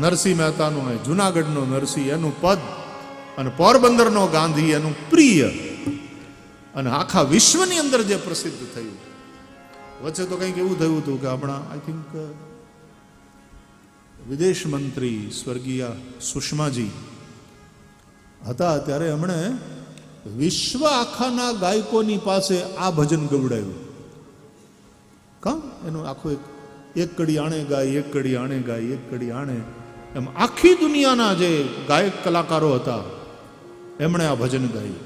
નરસિંહ મહેતાનું ને જુનાગઢનો નરસિંહ એનું પદ અને પોરબંદરનો ગાંધી એનું પ્રિય અને આખા વિશ્વની અંદર જે પ્રસિદ્ધ થયું. વચ્ચે તો કંઈક એવું થયું હતું કે આપણા આઈ થિંક વિદેશ મંત્રી સ્વર્ગીય સુષ્માજી હતા, ત્યારે એમણે વિશ્વ આખાના ગાયકોની પાસે આ ભજન ગવડાવ્યું. કા એનું આખું એક કડી આણે ગાય, એક કડી આણે ગાય, એક કડી આણે, એમ આખી દુનિયાના જે ગાયક કલાકારો હતા એમણે આ ભજન ગાયું.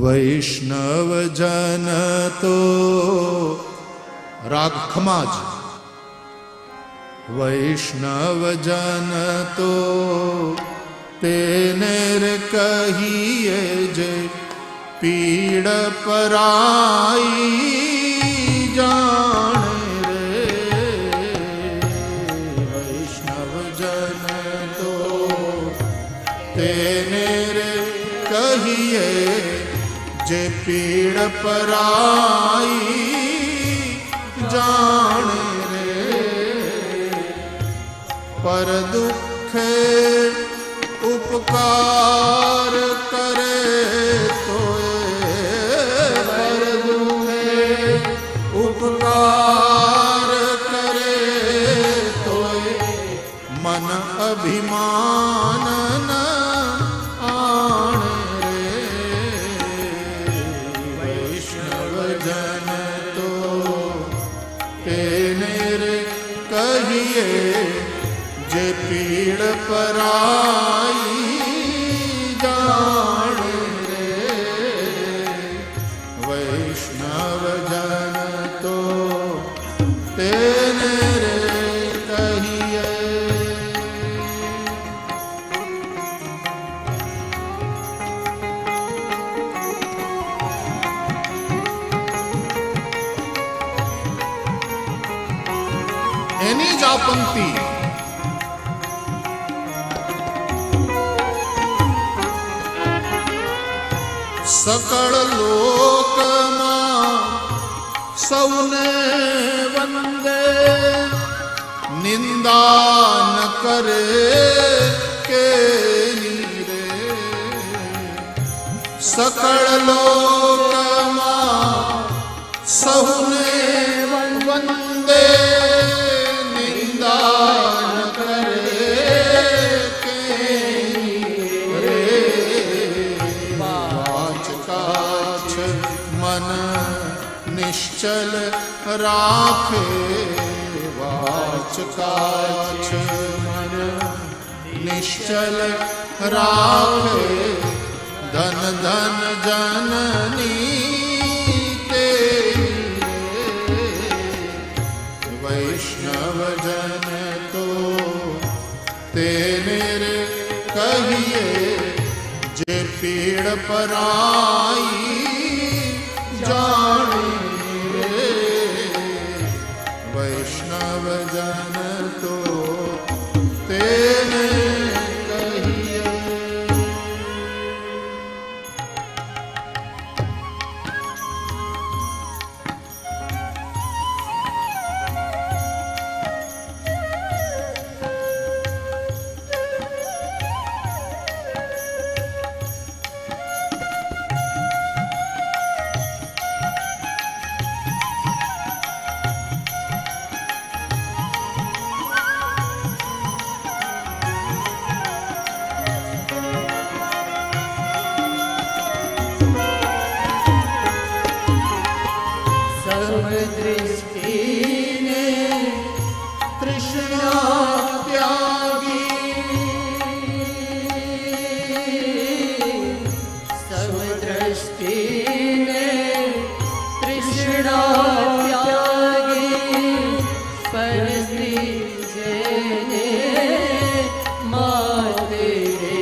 વૈષ્ણવ જન તો રાગ ખમાજ, વૈષ્ણવ જન તો તેને રે કહીએ જે પીડ પરાઈ જાણે રે. વૈષ્ણવ જન તો તેને રે કહીએ જે પીડ પરાઈ જાણે રે. પર દુઃખે ઉપકાર કરે તો પર દુઃખે ઉપકાર કરે તો મન અભિમાન ન આણે રે. વૈષ્ણવ જન તો તેને રે કહીએ જે પીડ પરાઈ જાણે રે. વૈષ્ણવ જન તો તેને રે કહીએ. એની જ આ પંક્તિ સકળ લોકમાં સૌને વંદે, નિંદા ન કરે કે રે. સકળ લોકમાં સૌને વંદે, નિંદા ન કરે કે રે. મન નિશ્ચલ રાખે, વાચ કાચ મન નિશ્ચલ રાખે. ધન ધન જનની તે વૈષ્ણવ જન તો તેને રે કહીએ જે પીડ પરાઈ જાણે રે. વૈષ્ણવ જન તો તેને કહીએ. દૃષ્ટિને તૃષ્ણા ત્યાગી, સર્વ દ્રષ્ટિને તૃષ્ણા ત્યાગી, પરસ્ત્રી જેને માતે રે.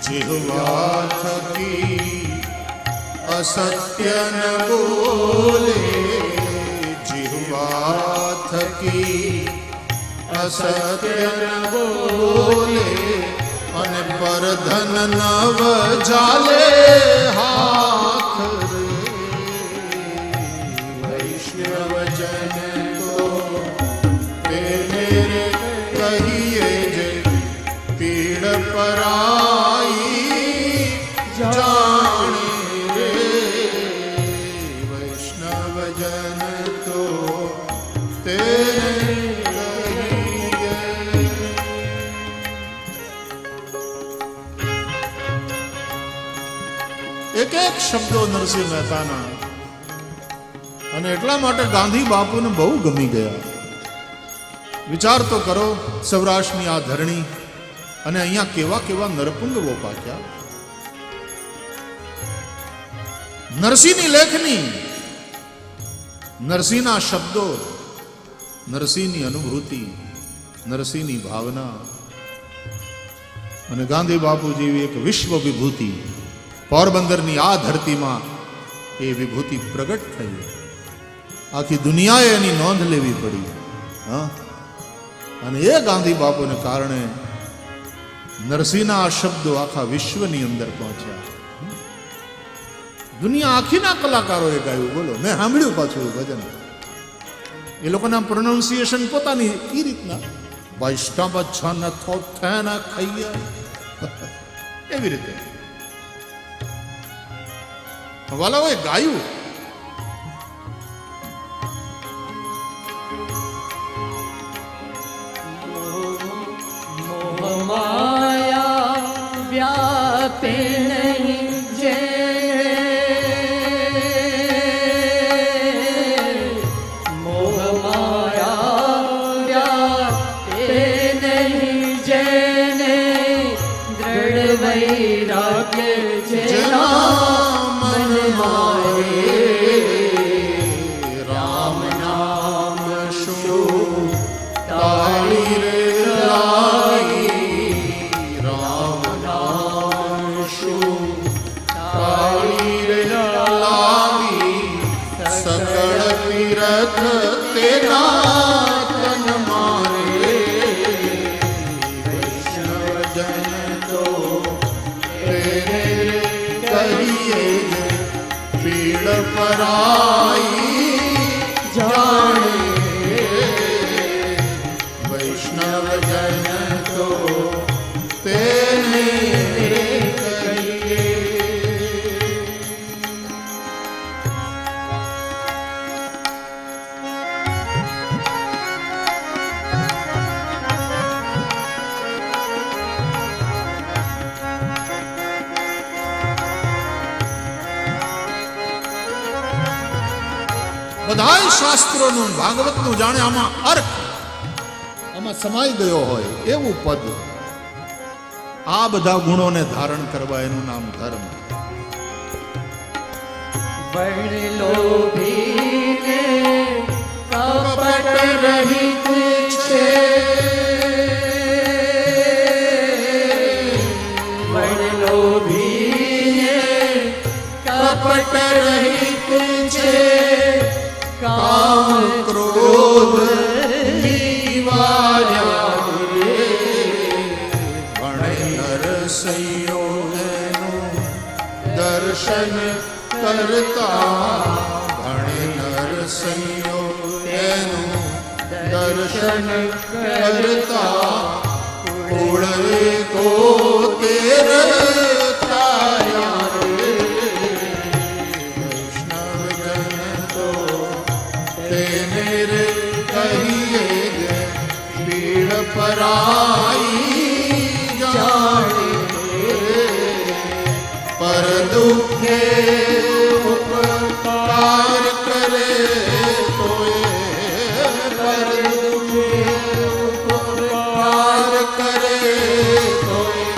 જીહવા થકી असत्य न बोले, जिह्वा थकी असत्य न बोले, અને પરધન નવ જાલે હાથ રે. વૈષ્ણવ જન તો તેને રે તેને કહીએ. એક એક શબ્દો નરસિંહ મહેતાના, અને એટલા માટે ગાંધી બાપુને બહુ ગમી ગયા. વિચાર તો કરો, સૌરાષ્ટ્રની આ ધરણી, અને અહીંયા કેવા કેવા નરપુંગવો પાક્યા. નરસિંહની લેખની, નરસિંહના શબ્દો, નરસિંહની અનુભૂતિ, નરસિંહની ભાવના, અને ગાંધી બાપુ જેવી એક વિશ્વ વિભૂતિ પોરબંદરની આ ધરતીમાં એ વિભૂતિ પ્રગટ થઈ. આખી દુનિયાએ એની નોંધ લેવી પડી. હા, અને એ ગાંધી બાપુને કારણે નરસિંહના આ શબ્દો આખા વિશ્વની અંદર પહોંચ્યા. દુનિયા આખીના કલાકારોએ ગાયું. બોલો, મેં સાંભળ્યું પાછું ભજન. એ લોકોના પ્રોનાઉન્સિએશન પોતાની એ રીતના, વૈષ્ણવ છન થોથેન ખૈયા, એવી રીતે વાલાઓએ ગાયું. માયા વ્યાપે નહીં જે, મોહ માયા વ્યાપે નહીં જેને, દ્રઢ વૈરાગ્ય જેના મન મારે, રામ નામ શું તારી રે પરાઈ જાણે, વૈષ્ણવ જન તો તેને કહીએ. બધાય શાસ્ત્રોનું, ભાગવતનું જાણે આમાં અર્થ આમાં સમાઈ ગયો હોય એવું પદ. આ બધા ગુણોને ધારણ કરવા એનું નામ ધર્મ. વર્ણ લોભીને કપટ રહિત છે, વર્ણ લોભીને કપટ રહિત છે, કામ ક્રોધ નિવાર્યા રે, ભણે નરસૈયો એનું દર્શન કરતા, ભણે નરસૈયો એનું દર્શન કરતા, કુળે તો તેર થાયા રે, વૈષ્ણવ જન તો તેને રે કહીએ ગે, પીડ પરાઈ જાણે, પર દુઃખે ઉપકાર કરે તોય, પર દુઃખે ઉપકાર કરે તોય,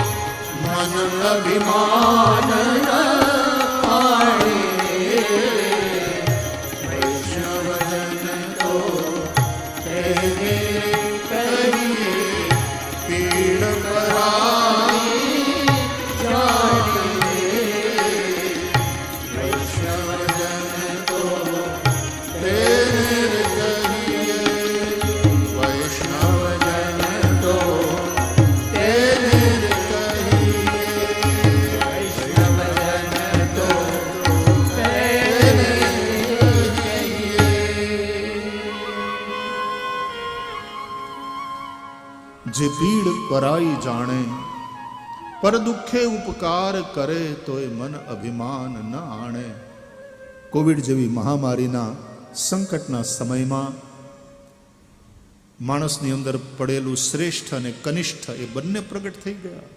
મન અભિમાન ન પાડે, વૈષ્ણવ જન તો તેને કહીએ, પીડ પરાઈ જાણે, વૈષ્ણવ જન તો તેને કહીએ, વૈષ્ણવ જન તો તેને કહીએ, વૈષ્ણવ જન તો તેને કહીએ. જે પીડ પરાઈ જાણે, પર દુઃખે ઉપકાર કરે તોય મન અભિમાન ન આણે. કોવિડ જેવી મહામારીના સંકટના સમયમાં માણસની અંદર પડેલું શ્રેષ્ઠ અને કનિષ્ઠ એ બંને પ્રગટ થઈ ગયા.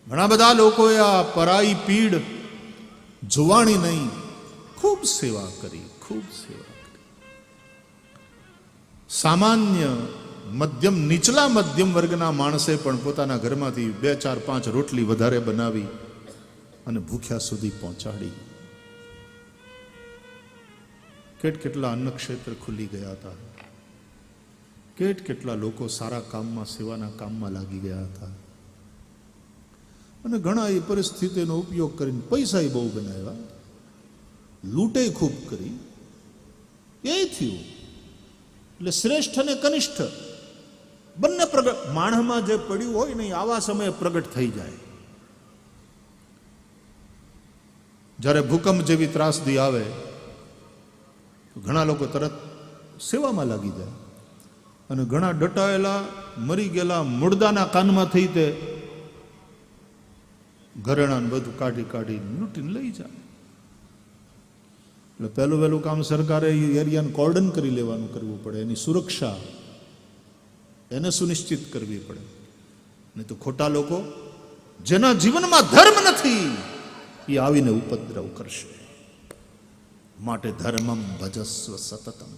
ઘણા બધા લોકોએ આ પરાઈ પીડ જોવાણી નહીં, ખૂબ સેવા કરી, ખૂબ સેવા કરી. સામાન્ય મધ્યમ નીચલા મધ્યમ વર્ગના માણસે પણ પોતાના ઘરમાંથી 2, 4, 5 રોટલી વધારે બનાવી અને ભૂખ્યા સુધી પહોંચાડી. કેટલા અન્ન ક્ષેત્ર ખુલી ગયા હતા, કેટલા લોકો સારા કામમાં, સેવાના કામમાં લાગી ગયા હતા. અને ઘણા એ પરિસ્થિતિનો ઉપયોગ કરીને પૈસા બહુ બનાવ્યા, લૂંટે ખૂબ કરી. એ થયું. એટલે શ્રેષ્ઠ અને કનિષ્ઠ બંને પ્રગટ. માણસમાં જે પડ્યું હોય ને આવા સમયે પ્રગટ થઈ જાય. જ્યારે ભૂકંપ જેવી ત્રાસદી આવે તો ઘણા લોકો તરત સેવામાં લાગી જાય, અને ઘણા ડટાયેલા મરી ગયેલા મુર્દાના કાનમાંથી તે ઘરેણાં બધું કાઢી લૂંટીને લઈ જાય. એટલે પહેલું કામ સરકારે એ એરિયાને કોર્ડન કરી લેવાનું કરવું પડે, એની સુરક્ષા એને સુનિશ્ચિત કરવી પડે. નહીં તો ખોટા લોકો જેના જીવનમાં ધર્મ નથી એ આવીને ઉપદ્રવ કરશે. માટે ધર્મમ ભજસ્વ સતતમ.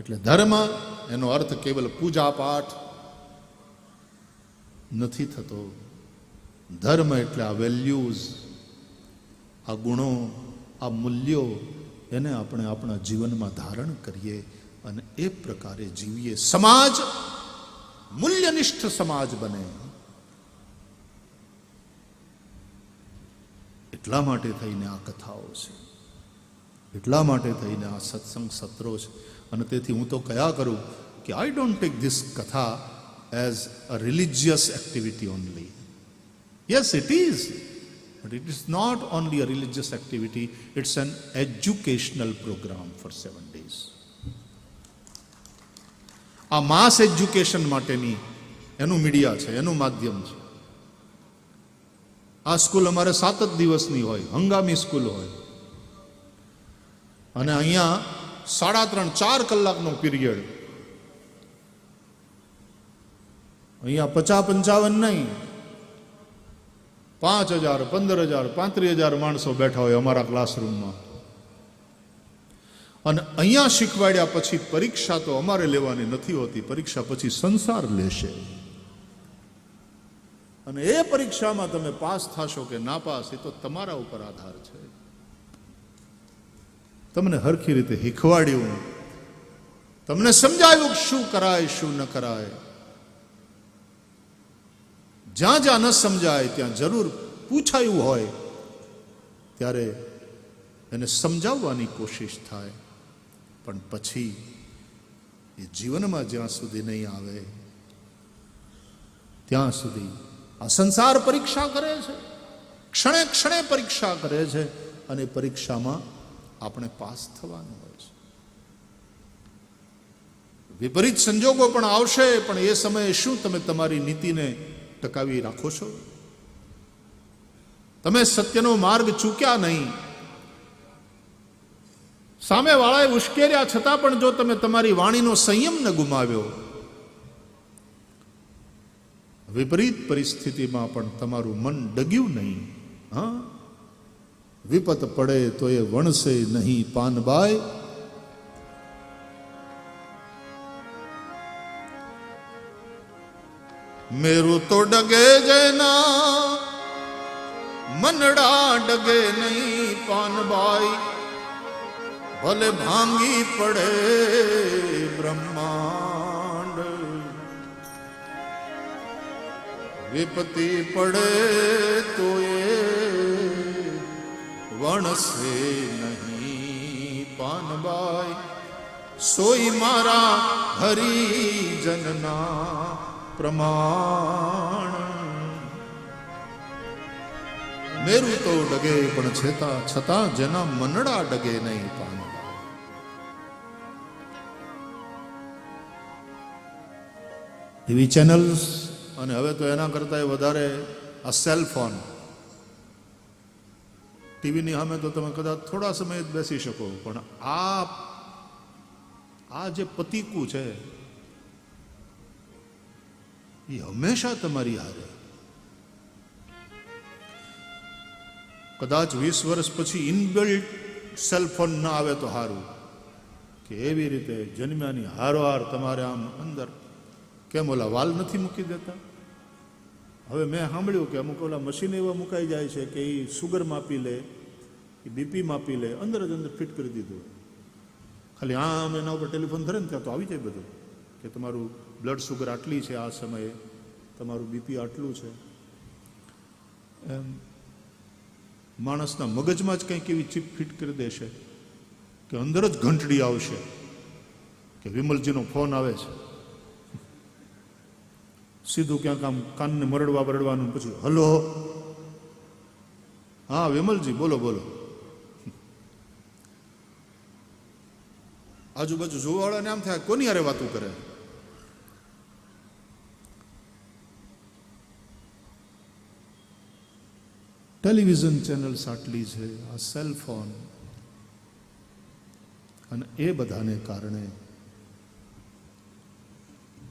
એટલે ધર્મ એનો અર્થ કેવલ પૂજા પાઠ નથી થતો. ધર્મ એટલે આ વેલ્યુઝ, આ ગુણો, આ મૂલ્યો, એને આપણે આપણા જીવનમાં ધારણ કરીએ અને એ પ્રકારે જીવીએ. સમાજ મૂલ્યનિષ્ઠ સમાજ બને. એટલા માટે થઈને આ કથાઓ છે, એટલા માટે થઈને આ સત્સંગ સત્રો છે. અને તેથી હું તો કયા કરું કે I don't take this katha as a religious activity only. Yes, it is, but it is not only a religious activity, it's an educational programme for 7 days. આ માસ એજ્યુકેશન માટેની એનું મીડિયા છે, એનું માધ્યમ છે. આ સ્કૂલ અમારે 7 જ દિવસની હોય, હંગામી સ્કૂલ હોય, અને અહીંયા 3.5-4 કલાકનો પીરિયડ. અહીંયા 50-55 નહીં, 5,000, 15,000, 35,000 માણસો બેઠા હોય અમારા ક્લાસરૂમમાં. અને અહીંયા શીખવાડ્યા પછી પરીક્ષા તો અમારે લેવાની નથી હોતી, પરીક્ષા પછી સંસાર લેશે. અને એ પરીક્ષામાં તમે પાસ થશો કે ના પાસ એ તો તમારા ઉપર આધાર છે. તમને હરખી રીતે શીખવાડ્યું, તમને સમજાવ્યું શું કરાય શું ન કરાય. જ્યાં જ્યાં ન સમજાય ત્યાં જરૂર પૂછાયું હોય ત્યારે એને સમજાવવાની કોશિશ થાય. પણ પછી એ જીવનમાં જ્યાં સુધી નહીં આવે ત્યાં સુધી આ સંસાર પરીક્ષા કરે છે, ક્ષણે ક્ષણે પરીક્ષા કરે છે, અને પરીક્ષામાં આપણે પાસ થવાનું હોય છે. વિપરીત સંજોગો પણ આવશે, પણ એ સમયે શું તમે તમારી નીતિને ટકાવી રાખો છો? તમે સત્યનો માર્ગ ચૂક્યા નહીં, સામેવાળાએ ઉશ્કેર્યા છતાં પણ જો તમે તમારી વાણીનો સંયમ ન ગુમાવ્યો, વિપરીત પરિસ્થિતિમાં પણ તમારું મન ડગ્યું નહીં. હા, વિપત પડે તો એ વણશે નહીં પાનબાઈ. મેરું તો ડગે જેના મનડા ડગે નહીં પાનબાઈ. ભલે ભાંગી પડે બ્રહ્માંડ, વિપત્તિ પડે તો એ વણસે નહીં પાનબાઈ. સોઈ મારા હરિજનના પ્રમાણ. મેરું તો ડગે પણ છતાં જેના મનડા ડગે નહીં પાનબાઈ. ટીવી ચેનલ્સ અને હવે તો એના કરતા વધારે આ સેલ ફોન. ટીવીની સામે તો તમે કદાચ થોડા સમય જ બેસી શકો, પણ આ જે પતિકું છે એ હંમેશા તમારી હારે. કદાચ 20 વર્ષ પછી ઇનબિલ્ટ સેલફોન ના આવે તો સારું, કે એવી રીતે જન્મ્યાની હારોહાર તમારે આમ અંદર કેમ ઓલા વાલ નથી મૂકી દેતા. હવે મેં સાંભળ્યું કે અમુક ઓલા મશીન એવા મુકાઈ જાય છે કે એ સુગર માપી લે, એ બીપી માપી લે, અંદર જ અંદર ફિટ કરી દીધું. ખાલી આમ એના ઉપર ટેલિફોન ધરે ને ત્યાં તો આવી જાય બધું, કે તમારું બ્લડ સુગર આટલી છે આ સમયે, તમારું બીપી આટલું છે. એમ માણસના મગજમાં જ કંઈક એવી ચીપ ફિટ કરી દેશે કે અંદર જ ઘંટડી આવશે કે વિમલજીનો ફોન આવે છે. સીધું ક્યાંક આમ કાનને મરડવા બરડવાનું, પછી હલો, હા વિમલજી બોલો બોલો. આજુબાજુ જોવાવાળાને આમ થાય કોની હારે વાતું કરે. ટેલિવિઝન ચેનલ્સ આટલી છે, આ સેલફોન, અને એ બધાને કારણે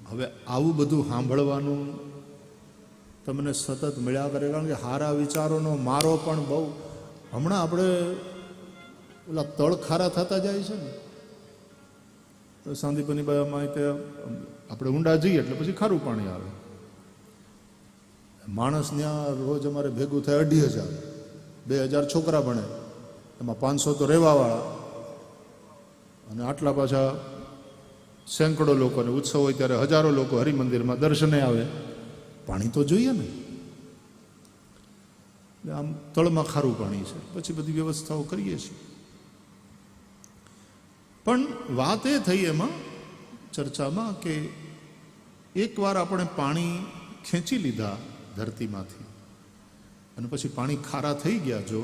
હવે આવું બધું સાંભળવાનું તમને સતત મળ્યા કરે. કારણ કે સારા વિચારોનો મારો પણ બહુ, હમણાં આપણે ઓલા તળ ખારા થતા જાય છે ને, તો સાંદીપની બાજુમાં આપણે ઊંડા જઈએ એટલે પછી ખારું પાણી આવે. માણસ ત્યાં રોજ અમારે ભેગું થાય 2,500, 2,000 છોકરા ભણે, એમાં 500 તો રહેવાવાળા, અને આટલા પાછા સેંકડો લોકોને ઉત્સવ હોય ત્યારે હજારો લોકો હરિમંદિરમાં દર્શને આવે. પાણી તો જોઈએ ને. આમ તળમાં ખારું પાણી છે, પછી બધી વ્યવસ્થાઓ કરીએ છીએ. પણ વાત એ થઈ એમાં ચર્ચામાં કે એકવાર આપણે પાણી ખેંચી લીધા ધરતીમાંથી અને પછી પાણી ખારા થઈ ગયા જો,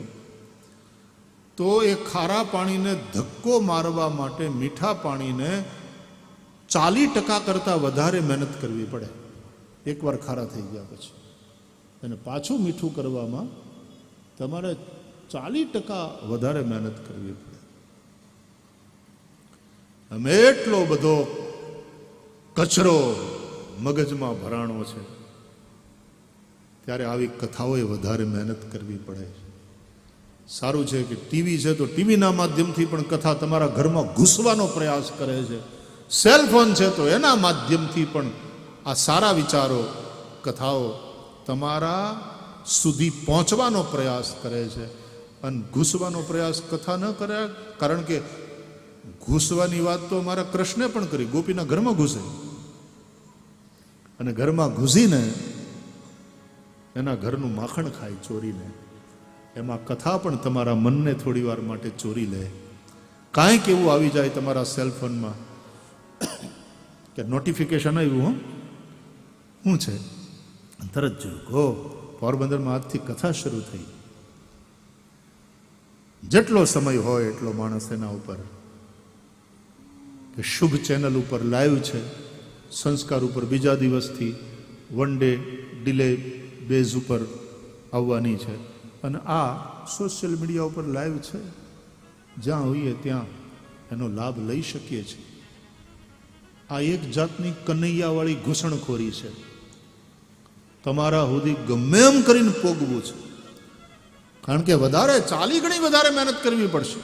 તો એ ખારા પાણીને ધક્કો મારવા માટે મીઠા પાણીને 40% કરતાં વધારે મહેનત કરવી પડે. એકવાર ખારા થઈ ગયા પછી એને પાછું મીઠું કરવામાં તમારે 40% વધારે મહેનત કરવી પડે. અમે એટલો બધો કચરો મગજમાં ભરાણો છે, ત્યારે આવી કથાઓએ વધારે મહેનત કરવી પડે. સારું છે કે ટીવી છે, તો ટીવીના માધ્યમથી પણ કથા તમારા ઘરમાં ઘૂસવાનો પ્રયાસ કરે છે. સેલફોન છે તો એના માધ્યમથી પણ આ સારા વિચારો, કથાઓ તમારા સુધી પહોંચવાનો પ્રયાસ કરે છે. અને ઘૂસવાનો પ્રયાસ કથા ન કરે, કારણ કે ઘૂસવાની વાત તો અમારા કૃષ્ણે પણ કરી. ગોપીના ઘરમાં ઘૂસે અને ઘરમાં ઘૂસીને એના ઘરનું માખણ ખાય ચોરીને. એમાં કથા પણ તમારા મનને થોડી વાર માટે ચોરી લે. કાંઈક એવું આવી જાય તમારા સેલફોનમાં કે નોટિફિકેશન આવ્યું, શું છે, તરત જોયું પોરબંદરમાં આજથી કથા શરૂ થઈ. જેટલો સમય હોય એટલો માણસ એના ઉપર કે શુભ ચેનલ ઉપર લાઈવ છે, સંસ્કાર ઉપર બીજા દિવસથી 1 ડે ડિલે બેઝ ઉપર આવવાની છે, અને આ સોશિયલ મીડિયા ઉપર લાઈવ છે. જ્યાં હોઈએ ત્યાં એનો લાભ લઈ શકીએ છીએ. આ એક જાતની કનૈયાવાળી ઘૂસણખોરી છે. તમારા સુધી ગમે એમ કરીને પોગવું છે, કારણ કે વધારે 40 ગણી વધારે મહેનત કરવી પડશે.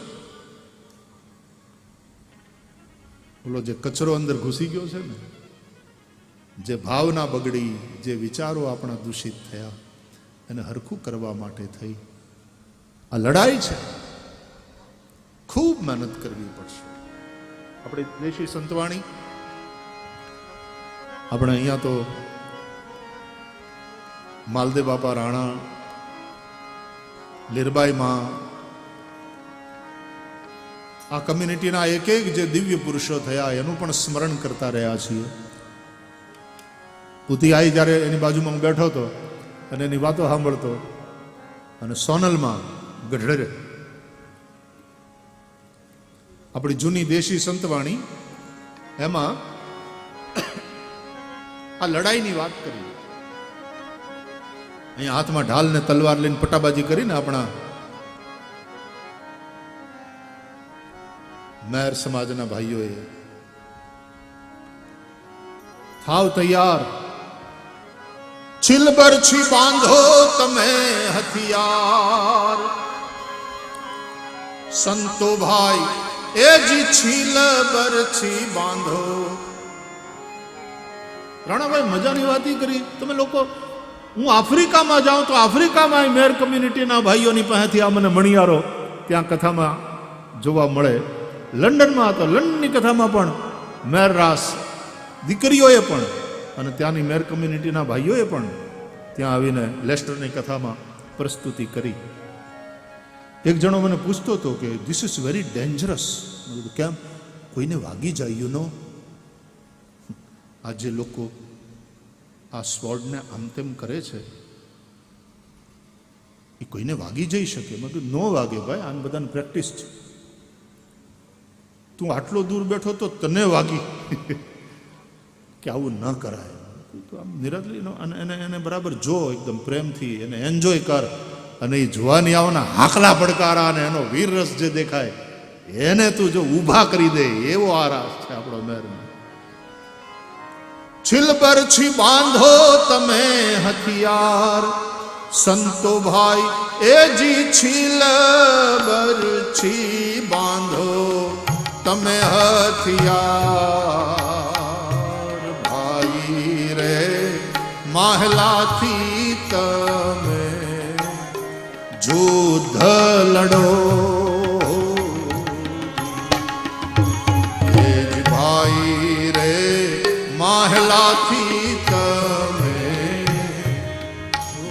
બોલો, જે કચરો અંદર ઘૂસી ગયો છે ને, જે ભાવના બગડી, જે વિચારો આપણા દૂષિત થયા, એને હરખું કરવા માટે થઈ આ લડાઈ છે. ખૂબ મહેનત કરવી પડશે. આપણે દેશી સંતવાણી, આપણે અહીંયા તો માલદેવ બાપા રાણા, લીરબાઈમાં, આ કમ્યુનિટીના એક એક જે દિવ્ય પુરુષો થયા એનું પણ સ્મરણ કરતા રહ્યા છીએ. પુતિયાઈ જ્યારે એની બાજુમાં હું બેઠો હતો અને એની વાતો સાંભળતો, અને સોનલમાં ગઢડે આપણી જૂની દેશી સંતવાણી, એમાં આ લડાઈની વાત કરી. અહીંયા હાથમાં ઢાલ ને તલવાર લઈને પટાબાજી કરીને આપણા મેર સમાજના ભાઈઓએ થાવ તૈયાર, છીલબરછી બાંધો તમે હથિયાર. સંતો ભાઈ એ જી છીલબરછી બાંધો. રાણાભાઈ મજાની વાત ઈ કરી તમે લોકો. હું આફ્રિકામાં જાઉં તો આફ્રિકામાં મેર કમ્યુનિટીના ભાઈઓની પાસેથી આ મને મણિયારો ત્યાં કથામાં જોવા મળે. લંડનમાં તો લંડનની કથામાં પણ મેર રાસ દીકરીઓએ પણ અને ત્યાંની મેર કમ્યુનિટીના ભાઈઓએ પણ ત્યાં આવીને લેસ્ટરની કથામાં પ્રસ્તુતિ કરી. એક જણો મને પૂછતો હતો કે ધીસ ઇઝ વેરી ડેન્જરસ. કેમ? કોઈને વાગી જાય યુ નો. આજે લોકો આ સ્વોર્ડને આમ તેમ કરે છે એ કોઈને વાગી જઈ શકે. મેં કીધું નો વાગે ભાઈ, આને બધાને પ્રેક્ટિસ છે. તું આટલો દૂર બેઠો તો તને વાગી કે આવું ન કરાય. તો આમ નિરાદલી અને એને બરાબર જો, એકદમ પ્રેમથી એને એન્જોય કર. અને એ જોવાની આવવાના હાકલા પડકારા અને એનો વીર રસ જે દેખાય એને તું જો ઊભા કરી દે, એવો આ રાસ છે આપણો મેરનો. છીલબરછી બાંધો તમે હથિયાર. સંતો ભાઈ એ જી છીલબરછી બાંધો તમે હથિયાર. ભાઈ રે માહલાથી તમે યુદ્ધ લડો. એ જ ભાઈ રે માહલાથી તમે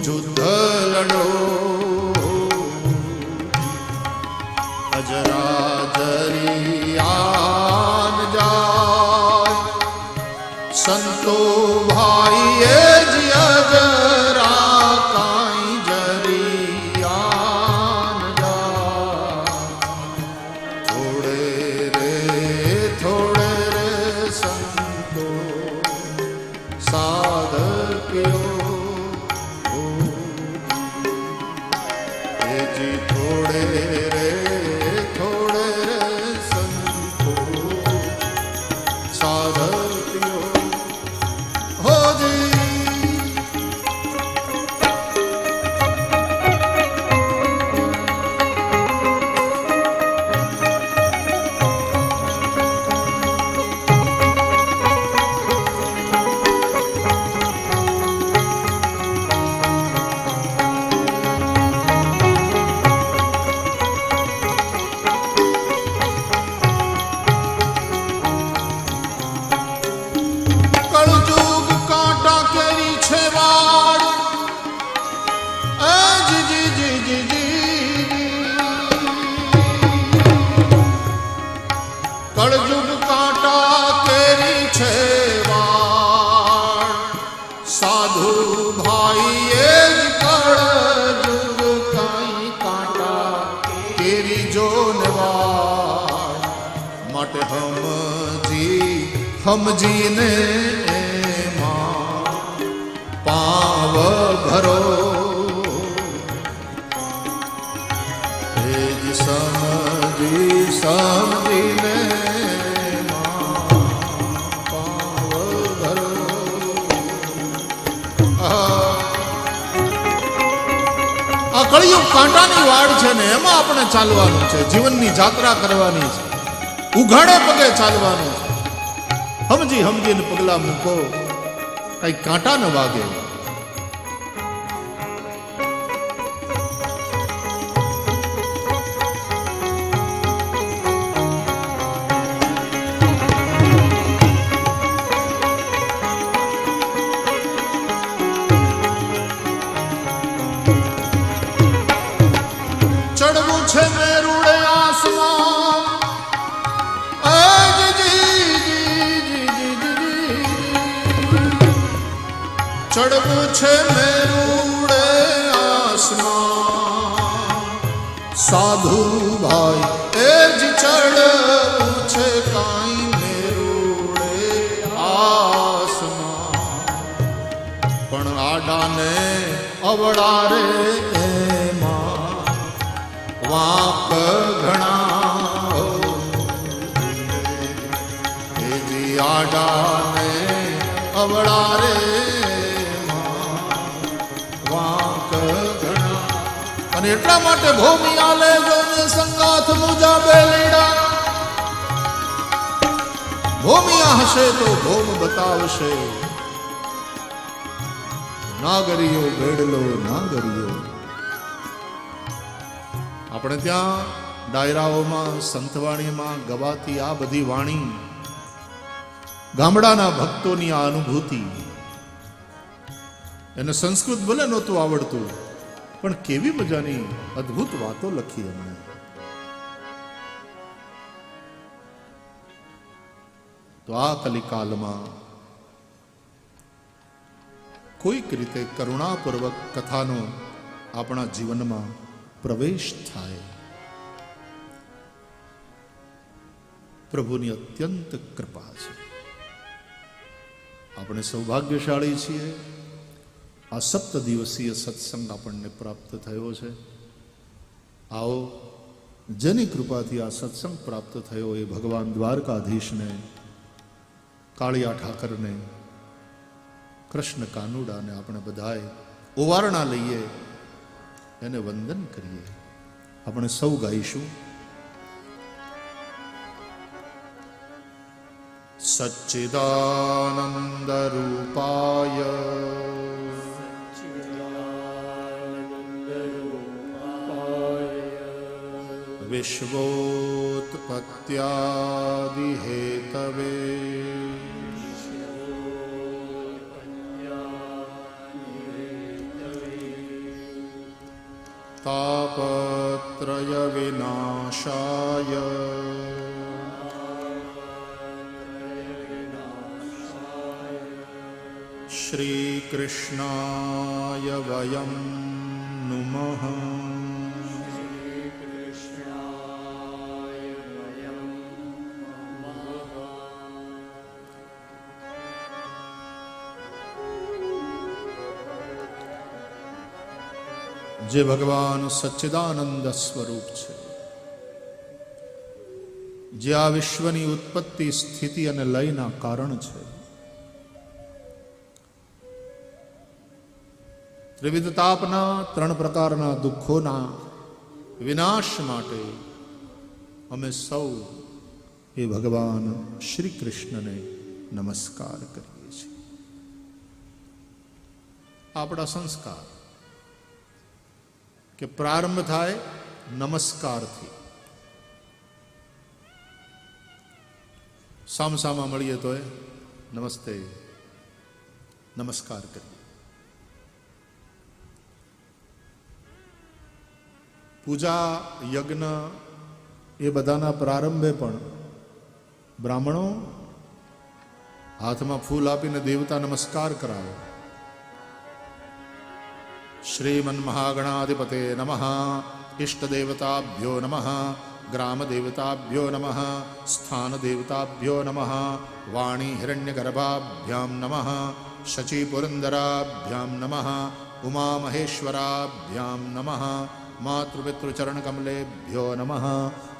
યુદ્ધ લડો. અજરા જરિયાન જાય સંતો ભાઈ એ જ અજરા કાંઈ જરિયાન જાય. થોડે રે સંતો સાધક્યો. એ જી થોડે રે સંતો સાધક્યો. હો જી કળજુગ કાંટા કેરી છે વાળ. કળજુગ કાંટા કેરી છે વાળ. સાધુ ભાઈ એ જ કળજુગ કાંઈ કાંટા કેરી જો ને વાળ. માટે સમજીને એમાં પાવ ભરો. એ જ સમજીને એમાં પાવ ભરો. આ કળિયુગ કાંટાની વાડ છે ને એમાં આપણે ચાલવાનું છે. જીવનની જાત્રા કરવાની છે. ઉઘાડે પગે ચાલવાનું છે. સમજીને પગલા મૂકો, કઈ કાંટા ન વાગે. ચડવું છે મેરુડે આસમાન. ચડવું છે મેરુડે આસમાન. સાધુ ભાઈ એ જ ચડવું છે કાંઈ મેરુડે આસમાન. પણ આડાને અવળા રે એમાં વાંક ઘણા. એ જ આડાને અવળા રે વાંક ઘણા. અને એટલા માટે ભૂમિ આલે જોને સંગાથ મુજા બેલીડા. ભૂમિયા હશે તો ભૂમ બતાવશે, નાગરીઓ બેડલો નાગરીઓ. આપણે ત્યાં ડાયરાઓમાં સંતવાણીમાં ગવાતી આ બધી વાણી ગામડાના ભક્તોની આ અનુભૂતિ. એને સંસ્કૃત ભલે નહોતું આવડતું, પણ કેવી મજાની અદ્ભુત વાતો લખી એમણે. તો આ કલિકાલમાં કોઈક રીતે કરુણાપૂર્વક કથાનો આપણા જીવનમાં પ્રવેશ થાય. પ્રભુની અત્યંત કૃપા છે. આપણે સૌભાગ્યશાળી છીએ. આ 7 દિવસીય સત્સંગ આપણને પ્રાપ્ત થયો છે. આવો, જેની કૃપાથી આ સત્સંગ પ્રાપ્ત થયો એ ભગવાન દ્વારકાધીશને, કાળિયા ઠાકરને, કૃષ્ણ કાનુડાને આપણે બધાએ ઓવારણા લઈએ, એને વંદન કરીએ. આપણે સૌ ગાઈશું. સચ્ચિદાનંદ રૂપાય વિશ્વોત્પત્યાદિ હેતવે તાપત્રય વિનાશાય શ્રી કૃષ્ણાય વયમ નુમઃ. જે ભગવાન સચ્ચિદાનંદ સ્વરૂપ છે, જે આ વિશ્વની ઉત્પત્તિ, સ્થિતિ અને લયના કારણ છે, ત્રિવિધ તાપના 3 પ્રકારના દુઃખોના વિનાશ માટે અમે સૌ એ ભગવાન શ્રી કૃષ્ણને નમસ્કાર કરીએ છીએ. આપણા સંસ્કાર કે પ્રારંભ થાય નમસ્કારથી. સામસામા મળીએ તો નમસ્તે, નમસ્કાર કરીએ. પૂજા યજ્ઞ એ બધાના પ્રારંભે પણ બ્રાહ્મણો હાથમાં ફૂલ આપીને દેવતા નમસ્કાર કરાવે. શ્રીમન મહાગણાધિપતે નમઃ, ઇષ્ટદેવતાભ્યો નમઃ, ગ્રામ દેવતાભ્યો નમઃ, સ્થાન દેવતાભ્યો નમઃ, વાણી હિરણ્યગર્ભાભ્યામ નમઃ, શચી પુરંદરાભ્યામ નમઃ, ઉમા મહેશ્વરાભ્યામ નમઃ, માતૃપિતૃચરણકમલેભ્યો નમઃ,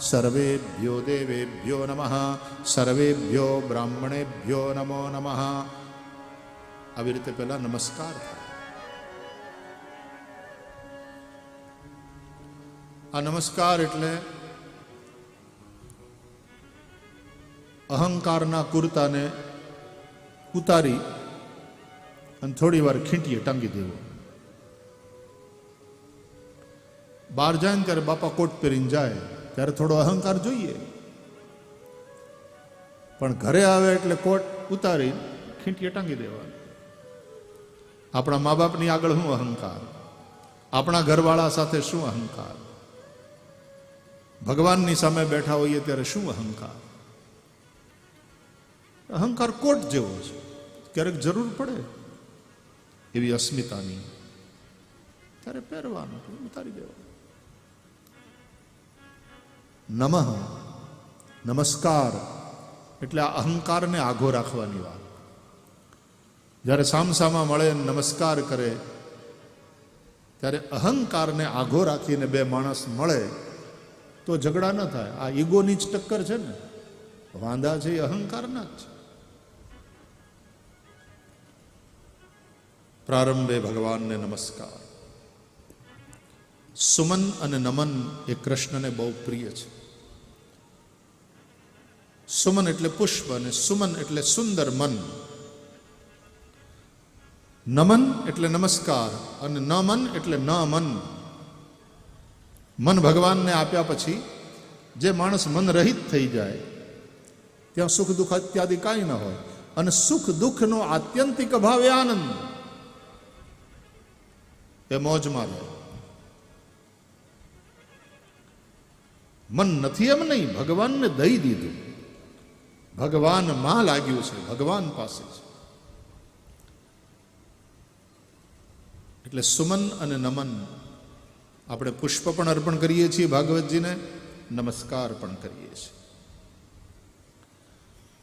સર્વેભ્યો દેવેભ્યો નમઃ, સર્વેભ્યો બ્રાહ્મણેભ્યો નમો નમઃ. આવી રીતે પહેલા નમસ્કાર થાય. આ નમસ્કાર એટલે અહંકારના કુર્તાને ઉતારી અને થોડી વાર ખીંટીએ ટાંગી દેવો. બહાર જાય ને ત્યારે બાપા કોટ પહેરીને જાય ત્યારે થોડો અહંકાર જોઈએ, પણ ઘરે આવે એટલે કોટ ઉતારી ખીંટીએ ટાંગી દેવા. આપણા મા બાપની આગળ શું અહંકાર, આપણા ઘરવાળા સાથે શું અહંકાર, ભગવાનની સામે બેઠા હોઈએ ત્યારે શું અહંકાર. અહંકાર કોટ જેવો છે, ક્યારેક જરૂર પડે એવી અસ્મિતાની ત્યારે પહેરવાનું, ઉતારી દેવાનું. નમઃ, નમસ્કાર એટલે આ અહંકારને આઘો રાખવાની વાત. જ્યારે સામસામા મળે નમસ્કાર કરે ત્યારે અહંકારને આઘો રાખીને બે માણસ મળે તો ઝઘડા ન થાય. આ ઈગોની જ ટક્કર છે ને, વાંધા છે એ અહંકારના જ છે. પ્રારંભે ભગવાનને નમસ્કાર. સુમન અને નમન એ કૃષ્ણને બહુ પ્રિય છે. સુમન એટલે પુષ્પ અને સુમન એટલે સુંદર મન. નમન એટલે નમસ્કાર અને નમન એટલે ન મન. મન ભગવાનને આપ્યા પછી જે માણસ મન રહિત થઈ જાય ત્યાં સુખ દુઃખ ઇત્યાદિ કાંઈ ન હોય અને સુખ દુઃખનો આત્યંતિક ભાવ એ આનંદ, એ મોજમાં રહે. મન નથી એમ નહીં, ભગવાનને દઈ દીધું, ભગવાનમાં લાગ્યું છે, ભગવાન પાસે છે. એટલે સુમન અને નમન આપણે પુષ્પ પણ અર્પણ કરીએ છીએ ભાગવતજીને, નમસ્કાર પણ કરીએ છીએ.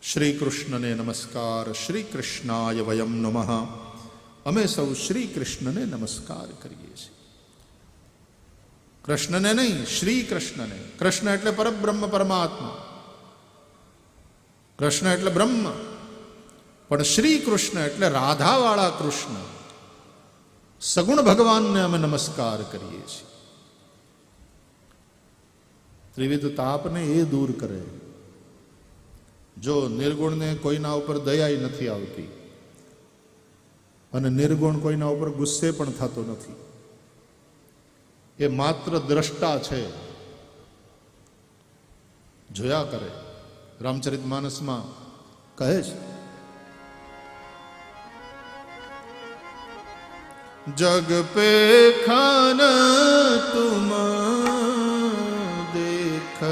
શ્રી કૃષ્ણને નમસ્કાર. શ્રી કૃષ્ણાય વયમ નમઃ. અમે સૌ શ્રી કૃષ્ણને નમસ્કાર કરીએ છીએ. કૃષ્ણને નહીં, શ્રી કૃષ્ણને. કૃષ્ણ એટલે પરબ્રહ્મ પરમાત્મા, કૃષ્ણ એટલે બ્રહ્મ, પણ શ્રી કૃષ્ણ એટલે રાધાવાળા કૃષ્ણ, સગુણ ભગવાનને અમે નમસ્કાર કરીએ છીએ. ત્રિવિધ તાપને એ દૂર કરે. જો નિર્ગુણને કોઈના ઉપર દયા નથી આવતી અને નિર્ગુણ કોઈના ઉપર ગુસ્સે પણ થતો નથી, એ માત્ર દ્રષ્ટા છે, જોયા કરે. રામચરિતમાનસમાં કહે છે, જગ પે ખાન તુમ દેખ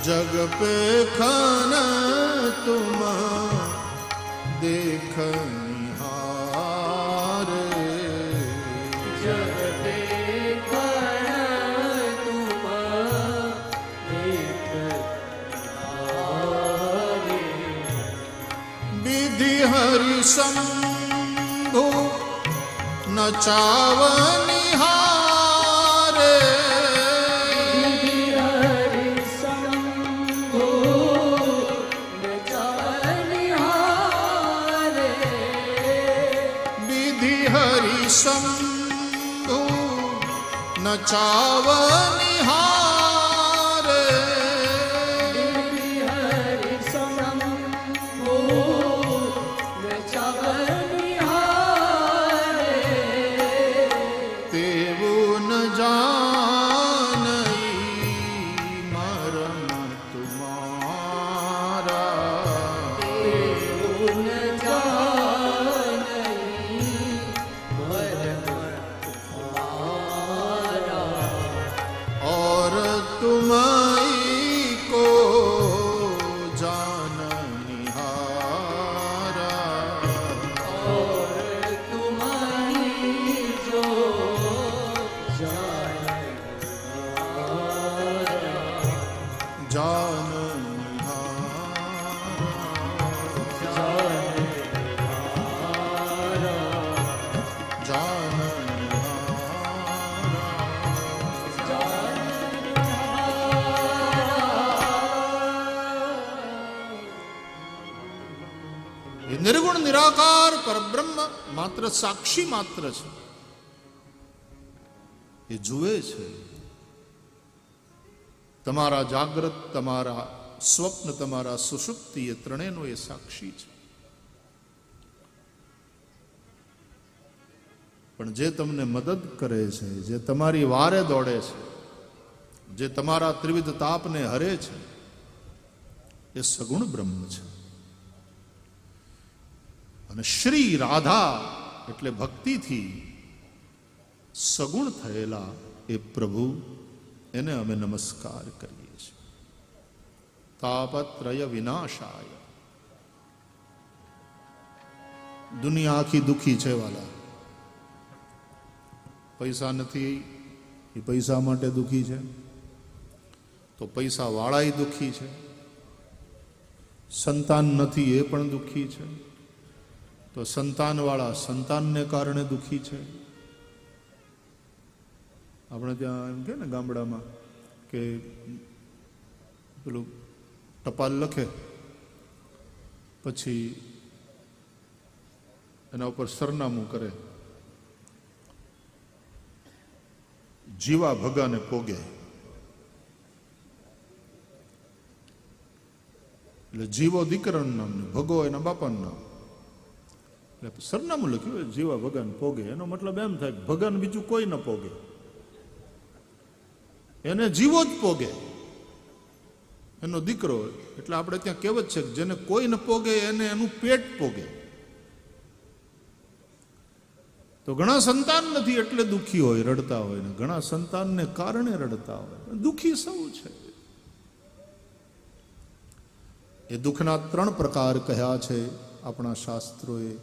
जग पे खाना तुम देख निहारे. जग पे खाना तुम देख निहारे. विधि हरि शंभु नचाव निहारे. शंभु नचाव निहारे. हरि शंभु नचाव निहारे. तेवुं न जानई मरम तुम्हारा. तेवुं न तुम्हारी को जान निहारा. और तुम्हारी जो जान निहारा. जान निहारा. जान નિર્ગુણ નિરાકાર પરબ્રહ્મ માત્ર સાક્ષી માત્ર છે, એ જુએ છે. તમારા જાગ્રત, તમારા સ્વપ્ન, તમારા સુષુપ્તિ, એ ત્રણેયનો એ સાક્ષી છે. પણ જે તમને મદદ કરે છે, જે તમારી વારે દોડે છે, જે તમારા ત્રિવિધ તાપને હરે છે, એ સગુણ બ્રહ્મ છે. અને શ્રી રાધા એટલે ભક્તિથી સગુણ થયેલા એ પ્રભુ, એને અમે નમસ્કાર કરીએ છીએ. તાપત્રય વિનાશાય. દુનિયા આખી દુઃખી છે વાલા. પૈસા નથી એ પૈસા માટે દુઃખી છે, તો પૈસા વાળાય દુઃખી છે. સંતાન નથી એ પણ દુઃખી છે, તો સંતાનવાળા સંતાનને કારણે દુઃખી છે. આપણે ત્યાં એમ કે ને ગામડામાં કે પેલું ટપાલ લખે પછી એના ઉપર સરનામું કરે, જીવા ભગાને પોગે. એટલે જીવો દીકરાનું નામ ને ભગો એના બાપાનું નામ. એટલે સરનામું લખ્યું હોય જીવા ભગવાન પોગે, એનો મતલબ એમ થાય કે ભગવાન બીજું કોઈ ન પોગે, એને જીવો જ પોગે, એનો દીકરો. એટલે આપણે ત્યાં કહેવત છે કે જેને કોઈ ન પોગે એને એનું પેટ પોગે. તો ઘણા સંતાન નથી એટલે દુઃખી હોય, રડતા હોય, ને ઘણા સંતાનને કારણે રડતા હોય. દુઃખી સૌ છે. એ દુઃખના 3 પ્રકાર કહ્યા છે આપણા શાસ્ત્રોએ: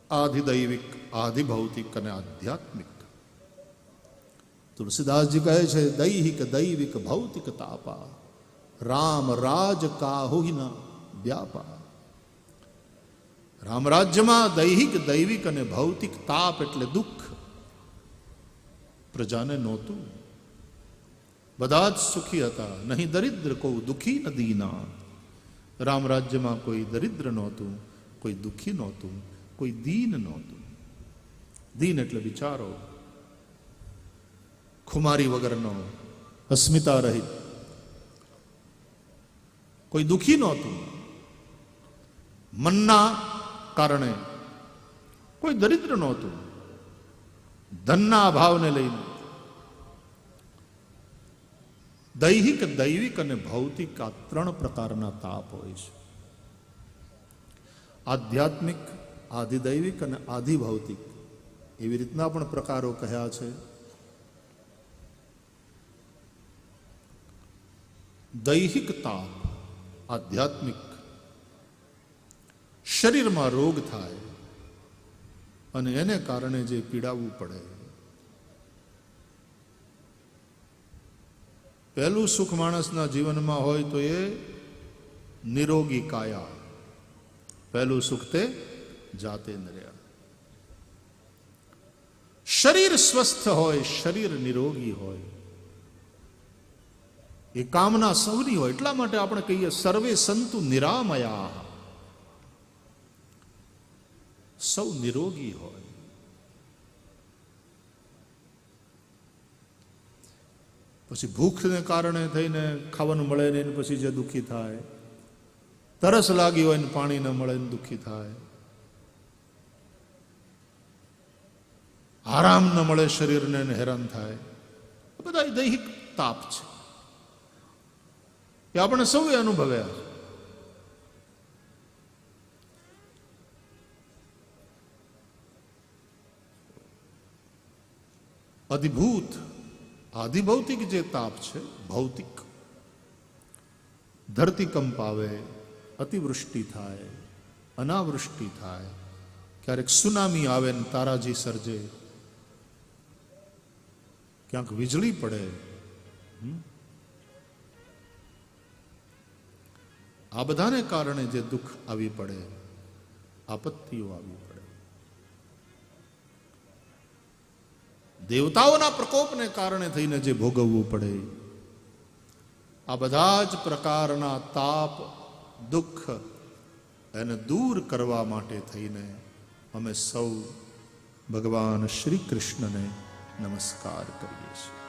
આધિદૈવિક, આધિભૌતિક અને આધ્યાત્મિક. તુલસીદાસજી કહે છે દૈહિક દૈવિક ભૌતિક તાપા રામ રાજ કાહુહિના વ્યાપા. રામ રાજ્યમાં દૈહિક દૈવિક અને ભૌતિક તાપ એટલે દુઃખ પ્રજાને નહોતું. બધા જ સુખી હતા, નહીં દરિદ્ર કો દુઃખી ન દીના. રામ રાજ્યમાં કોઈ દરિદ્ર નહોતું, કોઈ દુઃખી નહોતું, કોઈ દીન નહોતું. દીન એટલે બિચારો, ખુમારી વગરનો, અસ્મિતા રહિત. કોઈ દુઃખી નહોતું. મનના કારણે કોઈ દરિદ્ર નહોતું, ધનના અભાવને લઈને. દૈહિક દૈવિક અને ભૌતિક આ 3 પ્રકારના તાપ હોય છે. આધ્યાત્મિક, આધિદૈવિક અને આધિભૌતિક એવી રીતના પણ પ્રકારો કહ્યા છે. દૈહિક તાપ, આધ્યાત્મિક, શરીરમાં રોગ થાય અને એને કારણે જે પીડાવવું પડે. પહેલું સુખ માણસના જીવનમાં હોય તો એ નિરોગી કાયા. પહેલું સુખ તે જાતેન્દ્રિય. શરીર સ્વસ્થ હોય, શરીર નિરોગી હોય, એ કામના સૌની હોય. એટલા માટે આપણે કહીએ સર્વે સંતુ નિરામયા, સૌ નિરોગી હોય. પછી ભૂખને કારણે થઈને ખાવાનું મળે નહીં, પછી જે દુઃખી થાય, તરસ લાગી હોય ને પાણી ન મળે ને દુઃખી થાય, આરામ ન મળે શરીરને હેરાન થાય. બધા દૈહિક તાપ છે, એ આપણે સૌએ અનુભવ્યા છે. અધિભૂત, આધિભૌતિક જે તાપ છે, ભૌતિક, ધરતીકંપ આવે, અતિવૃષ્ટિ થાય, અનાવૃષ્ટિ થાય, ક્યારેક સુનામી આવે ને તારાજી સર્જે, ક્યાંક વીજળી પડે, આ બધાને કારણે જે દુઃખ આવી પડે, આપત્તિઓ આવી પડે, દેવતાઓના પ્રકોપને કારણે થઈને જે ભોગવવું પડે, આ બધા જ પ્રકારના તાપ, દુઃખ એને દૂર કરવા માટે થઈને અમે સૌ ભગવાન શ્રી કૃષ્ણને નમસ્કાર કરીએ છીએ.